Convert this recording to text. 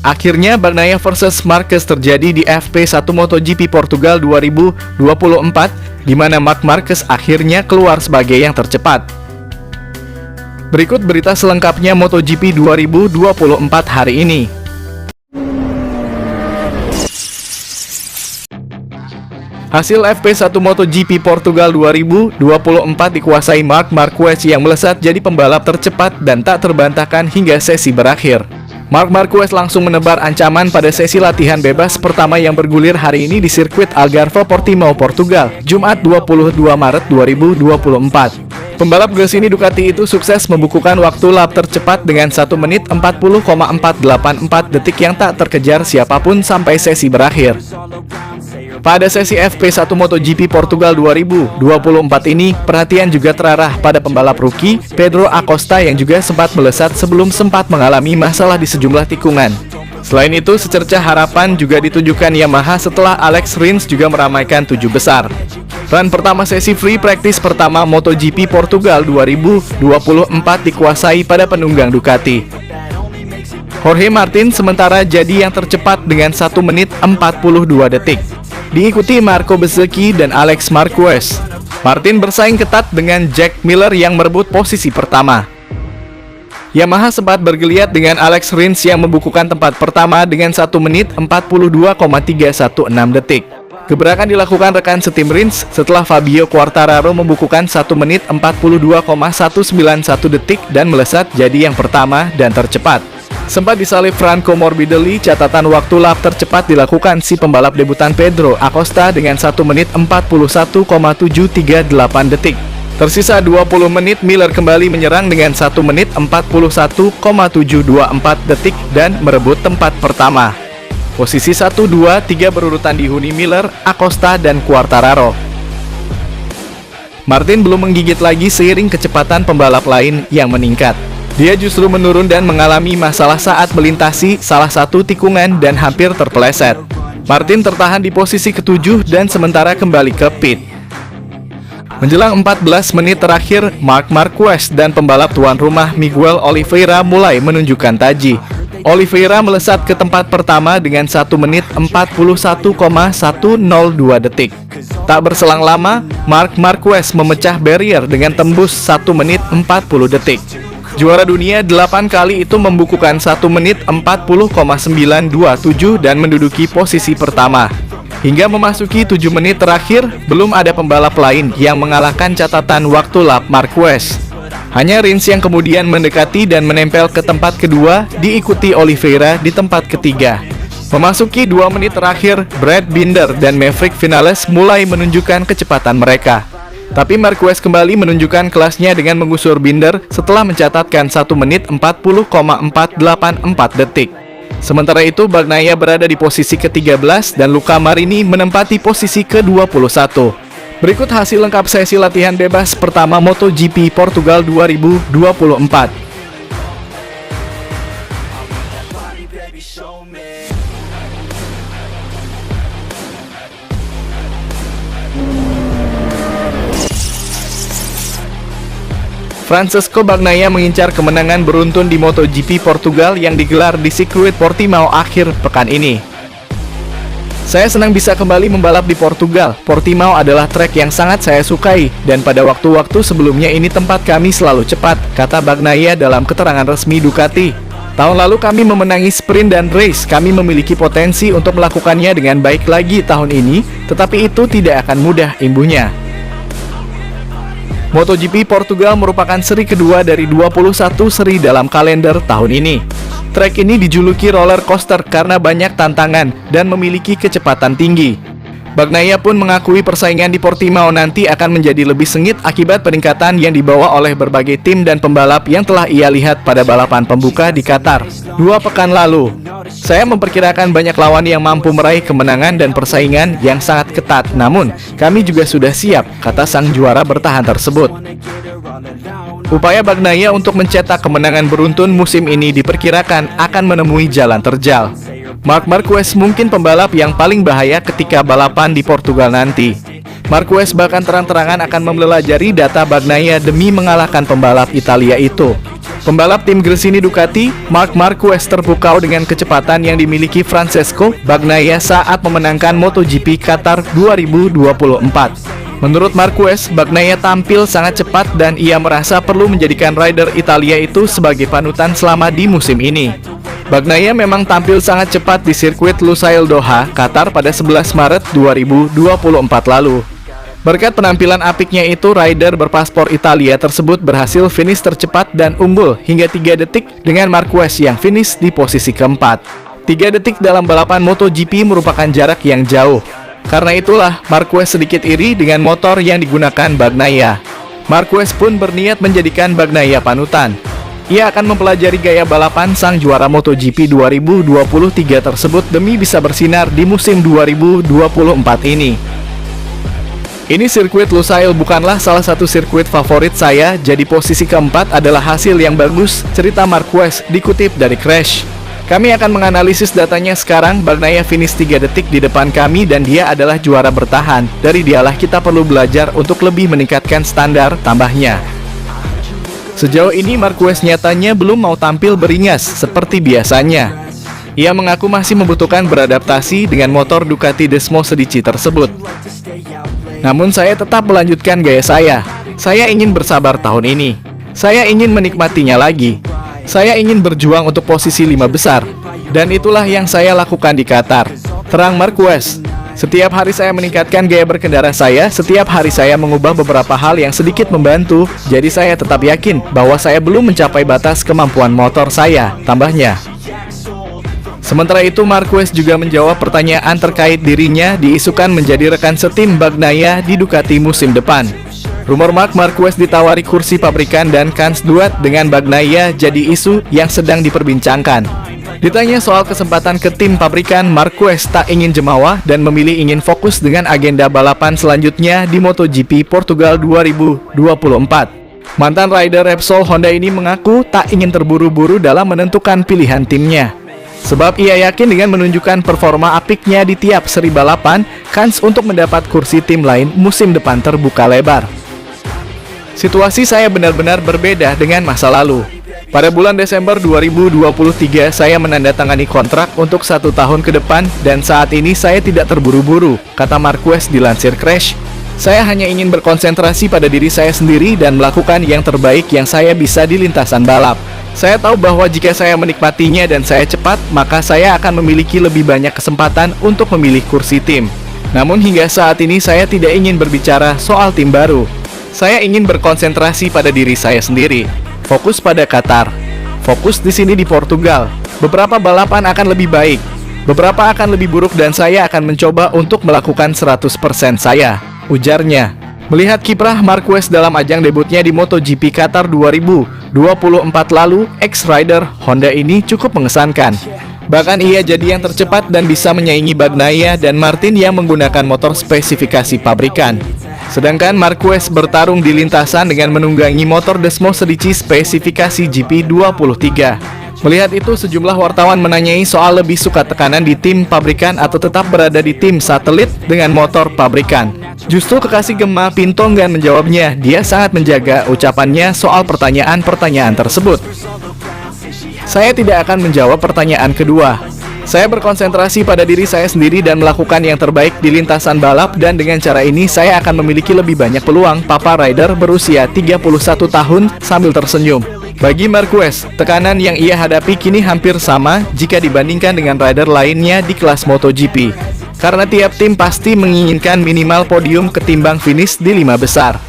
Akhirnya Bagnaia versus Marquez terjadi di FP1 MotoGP Portugal 2024, di mana Marc Marquez akhirnya keluar sebagai yang tercepat. Berikut berita selengkapnya MotoGP 2024 hari ini. Hasil FP1 MotoGP Portugal 2024 dikuasai Marc Marquez yang melesat jadi pembalap tercepat dan tak terbantahkan hingga sesi berakhir. Marc Marquez langsung menebar ancaman pada sesi latihan bebas pertama yang bergulir hari ini di sirkuit Algarve Portimao, Portugal, Jumat 22 Maret 2024. Pembalap Gresini Ducati itu sukses membukukan waktu lap tercepat dengan 1 menit 40,484 detik yang tak terkejar siapapun sampai sesi berakhir. Pada sesi FP1 MotoGP Portugal 2024 ini, perhatian juga terarah pada pembalap rookie Pedro Acosta yang juga sempat melesat sebelum sempat mengalami masalah di sejumlah tikungan. Selain itu, secercah harapan juga ditujukan Yamaha setelah Alex Rins juga meramaikan 7 besar. Run pertama sesi free practice pertama MotoGP Portugal 2024 dikuasai pada penunggang Ducati. Jorge Martin sementara jadi yang tercepat dengan 1 menit 42 detik. Diikuti Marco Bezzecchi dan Alex Marquez. Martin bersaing ketat dengan Jack Miller yang merebut posisi pertama. Yamaha sempat bergeliat dengan Alex Rins yang membukukan tempat pertama dengan 1 menit 42,316 detik. Gebrakan dilakukan rekan setim Rins setelah Fabio Quartararo membukukan 1 menit 42,191 detik dan melesat jadi yang pertama dan tercepat. Sempat disalip Franco Morbidelli, catatan waktu lap tercepat dilakukan si pembalap debutan Pedro Acosta dengan 1 menit 41,738 detik. Tersisa 20 menit, Miller kembali menyerang dengan 1 menit 41,724 detik dan merebut tempat pertama. Posisi 1, 2, 3 berurutan dihuni Miller, Acosta, dan Quartararo. Martin belum menggigit lagi seiring kecepatan pembalap lain yang meningkat. Dia justru menurun dan mengalami masalah saat melintasi salah satu tikungan dan hampir terpeleset. Martin tertahan di posisi ke-7 dan sementara kembali ke pit. Menjelang 14 menit terakhir, Marc Marquez dan pembalap tuan rumah Miguel Oliveira mulai menunjukkan taji. Oliveira melesat ke tempat pertama dengan 1 menit 41,102 detik. Tak berselang lama, Marc Marquez memecah barrier dengan tembus 1 menit 40 detik. Juara dunia 8 kali itu membukukan 1 menit 40,927 dan menduduki posisi pertama. Hingga memasuki 7 menit terakhir, belum ada pembalap lain yang mengalahkan catatan waktu lap Marquez. Hanya Rins yang kemudian mendekati dan menempel ke tempat kedua, diikuti Oliveira di tempat ketiga. Memasuki 2 menit terakhir, Brad Binder dan Maverick Vinales mulai menunjukkan kecepatan mereka. Tapi Marquez kembali menunjukkan kelasnya dengan menggusur Binder setelah mencatatkan 1 menit 40,484 detik. Sementara itu, Bagnaia berada di posisi ke-13 dan Luca Marini menempati posisi ke-21. Berikut hasil lengkap sesi latihan bebas pertama MotoGP Portugal 2024. Francesco Bagnaia mengincar kemenangan beruntun di MotoGP Portugal yang digelar di sirkuit Portimao akhir pekan ini. Saya senang bisa kembali membalap di Portugal. Portimao adalah trek yang sangat saya sukai, dan pada waktu-waktu sebelumnya ini tempat kami selalu cepat, kata Bagnaia dalam keterangan resmi Ducati. Tahun lalu kami memenangi sprint dan race, kami memiliki potensi untuk melakukannya dengan baik lagi tahun ini, tetapi itu tidak akan mudah, imbuhnya. MotoGP Portugal merupakan seri kedua dari 21 seri dalam kalender tahun ini. Trek ini dijuluki roller coaster karena banyak tantangan dan memiliki kecepatan tinggi. Bagnaia pun mengakui persaingan di Portimao nanti akan menjadi lebih sengit akibat peningkatan yang dibawa oleh berbagai tim dan pembalap yang telah ia lihat pada balapan pembuka di Qatar 2 pekan lalu. Saya memperkirakan banyak lawan yang mampu meraih kemenangan dan persaingan yang sangat ketat, namun kami juga sudah siap, kata sang juara bertahan tersebut. Upaya Bagnaia untuk mencetak kemenangan beruntun musim ini diperkirakan akan menemui jalan terjal. Marc Marquez mungkin pembalap yang paling bahaya ketika balapan di Portugal nanti. Marquez bahkan terang-terangan akan mempelajari data Bagnaia demi mengalahkan pembalap Italia itu. Pembalap tim Gresini Ducati, Marc Marquez terpukau dengan kecepatan yang dimiliki Francesco Bagnaia saat memenangkan MotoGP Qatar 2024. Menurut Marquez, Bagnaia tampil sangat cepat dan ia merasa perlu menjadikan rider Italia itu sebagai panutan selama di musim ini. Bagnaia memang tampil sangat cepat di sirkuit Lusail Doha, Qatar pada 11 Maret 2024 lalu. Berkat penampilan apiknya itu, rider berpaspor Italia tersebut berhasil finish tercepat dan unggul hingga 3 detik dengan Marquez yang finish di posisi keempat. 3 detik dalam balapan MotoGP merupakan jarak yang jauh. Karena itulah, Marquez sedikit iri dengan motor yang digunakan Bagnaia. Marquez pun berniat menjadikan Bagnaia panutan. Ia akan mempelajari gaya balapan sang juara MotoGP 2023 tersebut demi bisa bersinar di musim 2024 ini. Ini sirkuit Lusail bukanlah salah satu sirkuit favorit saya, jadi posisi keempat adalah hasil yang bagus, cerita Marquez dikutip dari Crash. Kami akan menganalisis datanya sekarang. Bagnaia finish 3 detik di depan kami dan dia adalah juara bertahan. Dari dialah kita perlu belajar untuk lebih meningkatkan standar, tambahnya. Sejauh ini Marquez nyatanya belum mau tampil beringas seperti biasanya. Ia mengaku masih membutuhkan beradaptasi dengan motor Ducati Desmo Sedici tersebut. Namun saya tetap melanjutkan gaya saya. Saya ingin bersabar tahun ini. Saya ingin menikmatinya lagi. Saya ingin berjuang untuk posisi 5 besar. Dan itulah yang saya lakukan di Qatar, terang Marquez. Setiap hari saya meningkatkan gaya berkendara saya. Setiap hari saya mengubah beberapa hal yang sedikit membantu. Jadi saya tetap yakin bahwa saya belum mencapai batas kemampuan motor saya, tambahnya. Sementara itu, Marquez juga menjawab pertanyaan terkait dirinya diisukan menjadi rekan setim Bagnaia di Ducati musim depan. Rumor Marc Marquez ditawari kursi pabrikan dan kans duet dengan Bagnaia jadi isu yang sedang diperbincangkan. Ditanya soal kesempatan ke tim pabrikan, Marquez tak ingin jemawa dan memilih ingin fokus dengan agenda balapan selanjutnya di MotoGP Portugal 2024. Mantan rider Repsol Honda ini mengaku tak ingin terburu-buru dalam menentukan pilihan timnya. Sebab ia yakin dengan menunjukkan performa apiknya di tiap seri balapan, kans untuk mendapat kursi tim lain musim depan terbuka lebar. Situasi saya benar-benar berbeda dengan masa lalu. Pada bulan Desember 2023, saya menandatangani kontrak untuk 1 tahun ke depan dan saat ini saya tidak terburu-buru, kata Marquez dilansir Crash. Saya hanya ingin berkonsentrasi pada diri saya sendiri dan melakukan yang terbaik yang saya bisa di lintasan balap. Saya tahu bahwa jika saya menikmatinya dan saya cepat, maka saya akan memiliki lebih banyak kesempatan untuk memilih kursi tim. Namun hingga saat ini saya tidak ingin berbicara soal tim baru. Saya ingin berkonsentrasi pada diri saya sendiri. Fokus pada Qatar. Fokus di sini di Portugal. Beberapa balapan akan lebih baik. Beberapa akan lebih buruk dan saya akan mencoba untuk melakukan 100% saya, ujarnya. Melihat kiprah Marquez dalam ajang debutnya di MotoGP Qatar 2024 lalu, ex-rider Honda ini cukup mengesankan. Bahkan ia jadi yang tercepat dan bisa menyaingi Bagnaia dan Martin yang menggunakan motor spesifikasi pabrikan. Sedangkan Marquez bertarung di lintasan dengan menunggangi motor Desmo Sedici spesifikasi GP23. Melihat itu, sejumlah wartawan menanyai soal lebih suka tekanan di tim pabrikan atau tetap berada di tim satelit dengan motor pabrikan. Justru kekasih Gemma Pintonggan menjawabnya, dia sangat menjaga ucapannya soal pertanyaan-pertanyaan tersebut. Saya tidak akan menjawab pertanyaan kedua. Saya berkonsentrasi pada diri saya sendiri dan melakukan yang terbaik di lintasan balap dan dengan cara ini saya akan memiliki lebih banyak peluang, papa rider berusia 31 tahun sambil tersenyum. Bagi Marquez, tekanan yang ia hadapi kini hampir sama jika dibandingkan dengan rider lainnya di kelas MotoGP. Karena tiap tim pasti menginginkan minimal podium ketimbang finish di 5 besar.